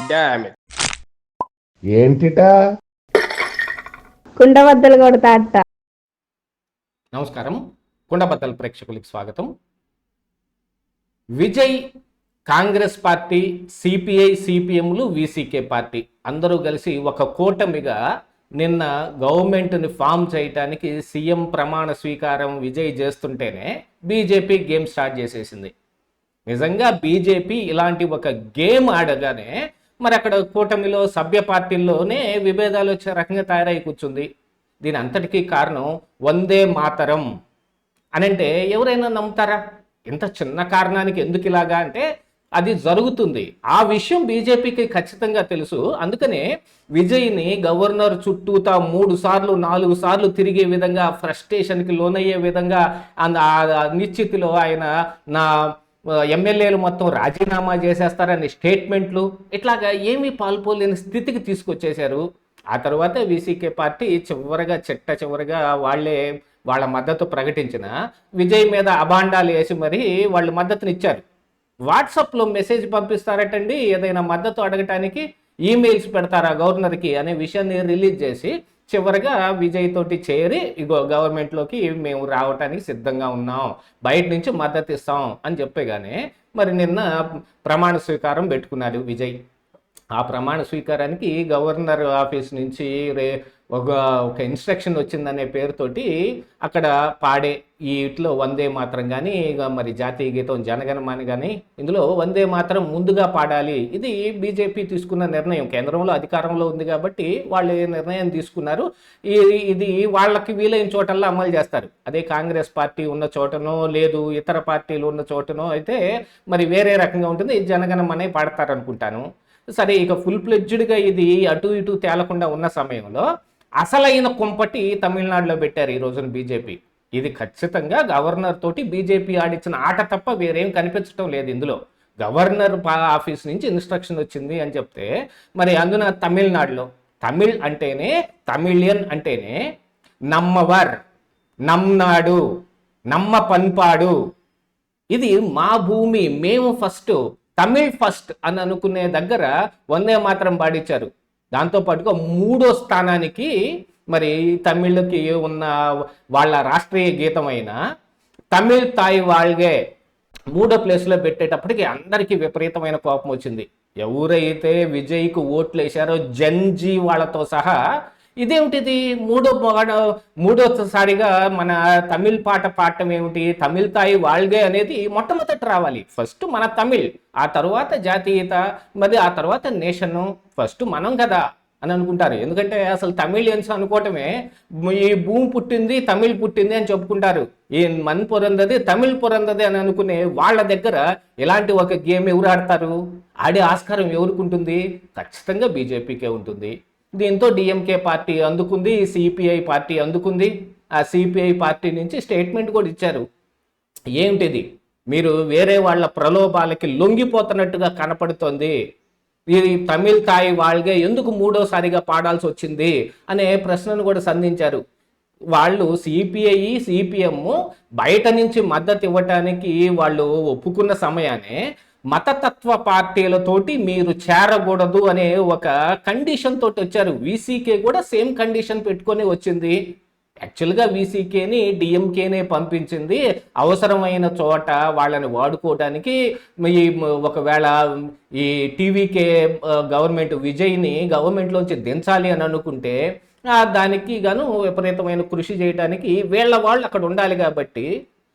Damn it. ఏంటిటా కుండబద్దలు కొడతా అత్త. నమస్కారం, కుండబద్దల ప్రేక్షకులకు స్వాగతం. విజయ్, కాంగ్రెస్ పార్టీ, సిపిఐ, సిపిఎంలు, విసికే పార్టీ అందరూ కలిసి ఒక కూటమిగా నిన్న గవర్నమెంట్ని ఫామ్ చేయటానికి సీఎం ప్రమాణ స్వీకారం విజయ్ చేస్తుంటేనే బీజేపీ గేమ్ స్టార్ట్ చేసేసింది. నిజంగా బీజేపీ ఇలాంటి ఒక గేమ్ ఆడగానే మరి అక్కడ కూటమిలో సభ్య పార్టీల్లోనే విభేదాలు వచ్చే రకంగా తయారై కూర్చుంది. దీని అంతటికీ కారణం వందే మాతరం అనంటే ఎవరైనా నమ్ముతారా? ఇంత చిన్న కారణానికి ఎందుకు ఇలాగా అంటే అది జరుగుతుంది. ఆ విషయం బీజేపీకి ఖచ్చితంగా తెలుసు. అందుకనే విజయ్ని గవర్నర్ చుట్టూతా 3 సార్లు 4 సార్లు తిరిగే విధంగా, ఫ్రస్ట్రేషన్కి లోనయ్యే విధంగా, నిశ్చితిలో ఆయన నా ఎమ్మెల్యేలు మొత్తం రాజీనామా చేసేస్తారని స్టేట్మెంట్లు, ఇట్లాగా ఏమీ పాల్పోలేని స్థితికి తీసుకొచ్చేశారు. ఆ తర్వాత విసికే పార్టీ చివరగా వాళ్ళ మద్దతు ప్రకటించిన విజయ్ మీద అభాండాలు వేసి మరి వాళ్ళు మద్దతునిచ్చారు. వాట్సాప్లో మెసేజ్ పంపిస్తారటండి, ఏదైనా మద్దతు అడగటానికి ఈమెయిల్స్ పెడతారా గవర్నర్కి అనే విషయాన్ని రిలీజ్ చేసి చివరిగా విజయ్ తోటి చేరి ఇగో గవర్నమెంట్లోకి మేము రావటానికి సిద్ధంగా ఉన్నాం, బయట నుంచి మద్దతు ఇస్తాం అని చెప్పేగానే మరి నిన్న ప్రమాణ స్వీకారం పెట్టుకున్నాడు విజయ్. ఆ ప్రమాణ స్వీకారానికి గవర్నర్ ఆఫీస్ నుంచి ఒక ఇన్స్ట్రక్షన్ వచ్చిందనే పేరుతోటి అక్కడ పాడే ఈ ఇట్లో వందే మాత్రం కానీ మరి జాతీయ గీతం జనగణమన కానీ ఇందులో వందే మాత్రం ముందుగా పాడాలి. ఇది బీజేపీ తీసుకున్న నిర్ణయం. కేంద్రంలో అధికారంలో ఉంది కాబట్టి వాళ్ళు నిర్ణయం తీసుకున్నారు. ఇది వాళ్ళకి వీలైన చోటల్లో అమలు చేస్తారు. అదే కాంగ్రెస్ పార్టీ ఉన్న చోటనో లేదు ఇతర పార్టీలు ఉన్న చోటనో అయితే మరి వేరే రకంగా ఉంటుంది. జనగణమనే పాడతారనుకుంటాను. సరే, ఇక ఫుల్ ప్లెడ్జ్డ్గా ఇది అటు ఇటు తేలకుండా ఉన్న సమయంలో అసలైన కుంపటి తమిళనాడులో పెట్టారు ఈ రోజున బీజేపీ. ఇది ఖచ్చితంగా గవర్నర్ తోటి బీజేపీ ఆడిచ్చిన ఆట తప్ప వేరేం కనిపించడం లేదు. ఇందులో గవర్నర్ ఆఫీస్ నుంచి ఇన్స్ట్రక్షన్ వచ్చింది అని చెప్తే మరి అందున తమిళనాడులో తమిళ్ అంటేనే, తమిళియన్ అంటేనే నమ్మవర్, నమ్నాడు, నమ్మ పన్పాడు, ఇది మా భూమి, మేము ఫస్ట్, తమిళ్ ఫస్ట్ అని అనుకునే దగ్గర వందే మాత్రం పాడించారు. దాంతోపాటుగా 3వ స్థానానికి మరి తమిళ్కి ఉన్న వాళ్ళ రాష్ట్రీయ గీతమైన తమిళ్ తాయి వాళ్ళగే 3వ ప్లేస్లో పెట్టేటప్పటికి అందరికీ విపరీతమైన కోపం వచ్చింది. ఎవరైతే విజయ్కు ఓట్లు వేశారో జంజీ వాళ్ళతో సహా ఇదేమిటిది మూడోసారిగా మన తమిళ్ పాట పాడటం ఏమిటి, తమిళ్ తాయి వాళ్ళగే అనేది మొట్టమొదటి రావాలి. ఫస్ట్ మన తమిళ్, ఆ తర్వాత జాతీయత, మరి ఆ తర్వాత నేషను, ఫస్ట్ మనం కదా అని అనుకుంటారు. ఎందుకంటే అసలు తమిళియన్స్ అనుకోవటమే ఈ భూమి పుట్టింది, తమిళ్ పుట్టింది అని చెప్పుకుంటారు. ఈ మన్ పొరందది, తమిళ్ పొరందది అని అనుకునే వాళ్ళ దగ్గర ఇలాంటి ఒక గేమ్ ఎవరు ఆడతారు? ఆడే ఆస్కారం ఎవరికి ఉంటుంది? ఖచ్చితంగా బీజేపీకే ఉంటుంది. దీంతో డిఎంకే పార్టీ అందుకుంది, సిపిఐ పార్టీ అందుకుంది. ఆ సిపిఐ పార్టీ నుంచి స్టేట్మెంట్ కూడా ఇచ్చారు. ఏమిటిది, మీరు వేరే వాళ్ళ ప్రలోభాలకి లొంగిపోతున్నట్టుగా కనపడుతోంది, ఇది తమిళ్ తాయి వాళ్ళగే ఎందుకు 3వసారిగా పాడాల్సి వచ్చింది అనే ప్రశ్నను కూడా సంధించారు. వాళ్ళు సిపిఐ, సిపిఎం బయట నుంచి మద్దతు ఇవ్వటానికి వాళ్ళు ఒప్పుకున్న సమయానే మతతత్వ పార్టీలతోటి మీరు చేరకూడదు అనే ఒక కండిషన్ తోటి వచ్చారు. వీసీకే కూడా సేమ్ కండిషన్ పెట్టుకొని వచ్చింది. యాక్చువల్గా వీసీకేని డిఎంకేనే పంపించింది అవసరమైన చోట వాళ్ళని వాడుకోవడానికి. ఒకవేళ ఈ టీవీకే గవర్నమెంట్ విజయ్ని గవర్నమెంట్లోంచి దించాలి అని అనుకుంటే దానికి గాను విపరీతమైన కృషి చేయడానికి వాళ్ళు అక్కడ ఉండాలి కాబట్టి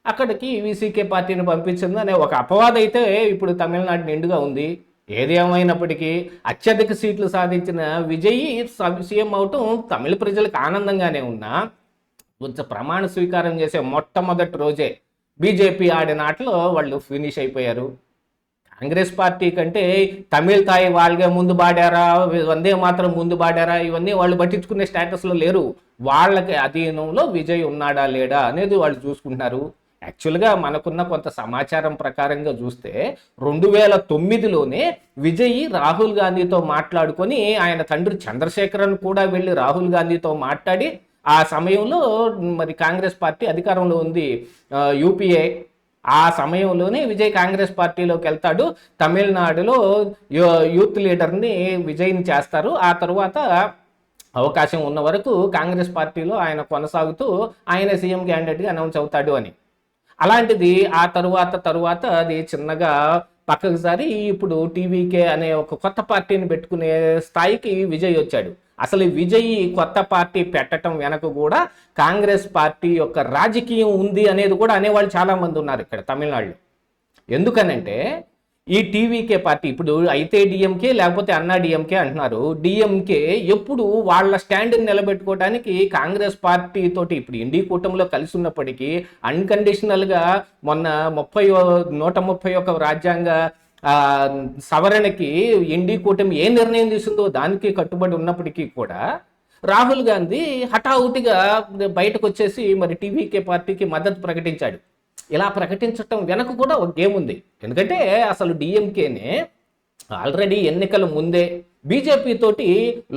అక్కడికి వీసీకే పార్టీని పంపించింది అనే ఒక అపవాదం అయితే ఇప్పుడు తమిళనాడు నిండుగా ఉంది. ఏది ఏమైనప్పటికీ అత్యధిక సీట్లు సాధించిన విజయ్ సీఎం అవటం తమిళ ప్రజలకు ఆనందంగానే ఉన్నా ప్రమాణ స్వీకారం చేసే మొట్టమొదటి రోజే బీజేపీ ఆడిన ఆటలో వాళ్ళు ఫినిష్ అయిపోయారు. కాంగ్రెస్ పార్టీ కంటే తమిళ్ తాయి వాళ్ళగా ముందు పాడారా, వందే మాత్రం ముందు పాడారా, ఇవన్నీ వాళ్ళు పట్టించుకునే స్టేటస్లో లేరు. వాళ్ళకి అధీనంలో విజయ్ ఉన్నాడా లేడా అనేది వాళ్ళు చూసుకుంటున్నారు. యాక్చువల్గా మనకున్న కొంత సమాచారం ప్రకారంగా చూస్తే 2009లోనే విజయ్ రాహుల్ గాంధీతో మాట్లాడుకొని ఆయన తండ్రి చంద్రశేఖరన్ కూడా వెళ్ళి రాహుల్ గాంధీతో మాట్లాడి ఆ సమయంలో మరి కాంగ్రెస్ పార్టీ అధికారంలో ఉంది, యూపీఏ. ఆ సమయంలోనే విజయ్ కాంగ్రెస్ పార్టీలోకి వెళ్తాడు. తమిళనాడులో యూత్ లీడర్ని విజయ్ని చేస్తారు. ఆ తర్వాత అవకాశం ఉన్న వరకు కాంగ్రెస్ పార్టీలో ఆయన కొనసాగుతూ ఆయన సీఎం క్యాండిడేట్గా అనౌన్స్ అవుతాడు అని. అలాంటిది ఆ తరువాత అది చిన్నగా పక్కకు సారి ఇప్పుడు టీవీకే అనే ఒక కొత్త పార్టీని పెట్టుకునే స్థాయికి విజయ్ వచ్చాడు. అసలు విజయ్ కొత్త పార్టీ పెట్టడం వెనక కూడా కాంగ్రెస్ పార్టీ యొక్క రాజకీయం ఉంది అనేది కూడా అనేవాళ్ళు చాలా మంది ఉన్నారు ఇక్కడ తమిళనాడులో. ఎందుకనంటే ఈ టీవీకే పార్టీ ఇప్పుడు అయితే డిఎంకే లేకపోతే అన్నా డిఎంకే అంటున్నారు. డిఎంకే ఎప్పుడు వాళ్ళ స్టాండ్ని నిలబెట్టుకోవడానికి కాంగ్రెస్ పార్టీ తోటి ఇప్పుడు ఇండి కూటమిలో కలిసి ఉన్నప్పటికీ అన్కండిషనల్గా మొన్న 131 రాజ్యాంగ సవరణకి ఇండి కూటమి ఏ నిర్ణయం తీసుందో దానికి కట్టుబడి ఉన్నప్పటికీ కూడా రాహుల్ గాంధీ హఠావుటిగా బయటకు వచ్చేసి మరి టీవీకే పార్టీకి మద్దతు ప్రకటించాడు. ఇలా ప్రకటించటం వెనక కూడా ఒక గేమ్ ఉంది. ఎందుకంటే అసలు డిఎంకేనే ఆల్రెడీ ఎన్నికల ముందే బీజేపీ తోటి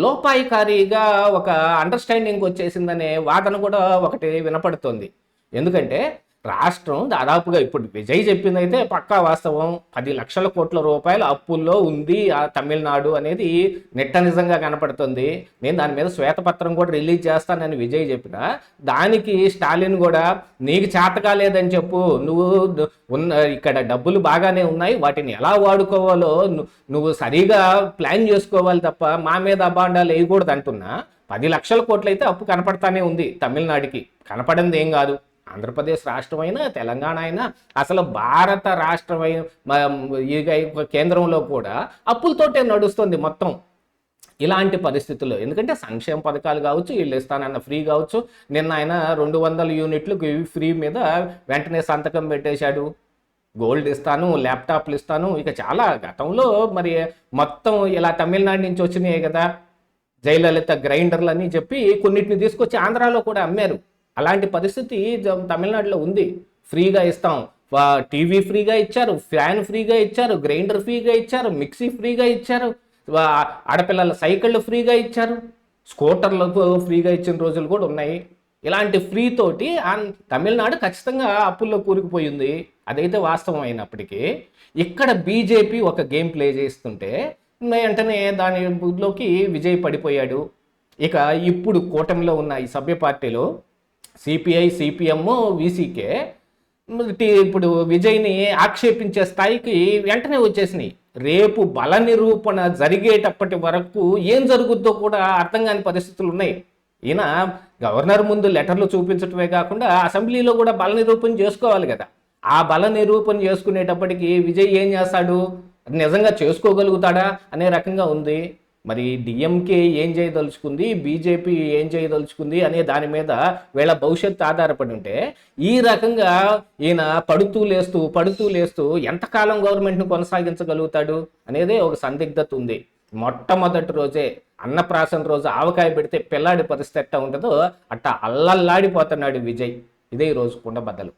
లోపాయికారిగా ఒక అండర్స్టాండింగ్ వచ్చేసిందనే వాదన కూడా ఒకటి వినపడుతోంది. ఎందుకంటే రాష్ట్రం దాదాపుగా ఇప్పుడు విజయ్ చెప్పిందైతే పక్కా వాస్తవం, 10 లక్షల కోట్ల రూపాయల అప్పుల్లో ఉంది ఆ తమిళనాడు అనేది నిట్ట నిజంగా కనపడుతుంది. నేను దాని మీద శ్వేతపత్రం కూడా రిలీజ్ చేస్తానని విజయ్ చెప్పిన దానికి స్టాలిన్ కూడా నీకు చేత కాలేదని చెప్పు, నువ్వు ఇక్కడ డబ్బులు బాగానే ఉన్నాయి, వాటిని ఎలా వాడుకోవాలో నువ్వు సరిగా ప్లాన్ చేసుకోవాలి తప్ప మా మీద అబాండాలు వేయకూడదు అంటున్నా. 10 లక్షల కోట్లు అయితే అప్పు కనపడతానే ఉంది తమిళనాడుకి, కనపడింది ఏం కాదు. ఆంధ్రప్రదేశ్ రాష్ట్రమైనా తెలంగాణ అయినా అసలు భారత రాష్ట్రమైన కేంద్రంలో కూడా అప్పులతోటే నడుస్తుంది మొత్తం. ఇలాంటి పరిస్థితుల్లో ఎందుకంటే సంక్షేమ పథకాలు కావచ్చు, వీళ్ళు ఇస్తానన్న ఫ్రీ కావచ్చు, నిన్న ఆయన 200 యూనిట్లు ఫ్రీ మీద వెంటనే సంతకం పెట్టేశాడు. గోల్డ్ ఇస్తాను, ల్యాప్టాప్లు ఇస్తాను, ఇక చాలా గతంలో మరి మొత్తం ఇలా తమిళనాడు నుంచి వచ్చినాయి కదా జయలలిత గ్రైండర్లు అని చెప్పి కొన్నిటిని తీసుకొచ్చి ఆంధ్రాలో కూడా అమ్మారు. అలాంటి పరిస్థితి తమిళనాడులో ఉంది. ఫ్రీగా ఇస్తాం, టీవీ ఫ్రీగా ఇచ్చారు, ఫ్యాన్ ఫ్రీగా ఇచ్చారు, గ్రైండర్ ఫ్రీగా ఇచ్చారు, మిక్సీ ఫ్రీగా ఇచ్చారు, ఆడపిల్లల సైకిళ్ళు ఫ్రీగా ఇచ్చారు, స్కూటర్లకు ఫ్రీగా ఇచ్చిన రోజులు కూడా ఉన్నాయి. ఇలాంటి ఫ్రీ తోటి తమిళనాడు ఖచ్చితంగా అప్పుల్లో కూరుకుపోయింది. అదైతే వాస్తవం అయినప్పటికీ ఇక్కడ బీజేపీ ఒక గేమ్ ప్లే చేస్తుంటే వెంటనే దానిలోకి విజయ్ పడిపోయాడు. ఇక ఇప్పుడు కూటమిలో ఉన్న ఈ సభ్య పార్టీలో సిపిఐ, సిపిఎం, వీసీకే ఇప్పుడు విజయ్ని ఆక్షేపించే స్థాయికి వెంటనే వచ్చేసినాయి. రేపు బల నిరూపణ జరిగేటప్పటి వరకు ఏం జరుగుద్దో కూడా అర్థం కాని పరిస్థితులు ఉన్నాయి. ఈయన గవర్నర్ ముందు లెటర్లు చూపించటమే కాకుండా అసెంబ్లీలో కూడా బల నిరూపణ చేసుకోవాలి కదా. ఆ బల నిరూపణ చేసుకునేటప్పటికి విజయ్ ఏం చేస్తాడు, నిజంగా చేసుకోగలుగుతాడా అనే రకంగా ఉంది. మరి డిఎంకే ఏం చేయదలుచుకుంది, బీజేపీ ఏం చేయదలుచుకుంది అనే దాని మీద వీళ్ళ భవిష్యత్తు ఆధారపడి ఉంటే ఈ రకంగా ఈయన పడుతూ లేస్తూ ఎంతకాలం గవర్నమెంట్ను కొనసాగించగలుగుతాడు అనేదే ఒక సందిగ్ధత ఉంది. మొట్టమొదటి రోజే అన్నప్రాసన రోజు ఆవకాయ పెడితే పిల్లాడి పరిస్థితి ఎట్టా ఉంటుందో అట్టా అల్లల్లాడిపోతున్నాడు విజయ్. ఇదే ఈరోజు కుండబద్దలు.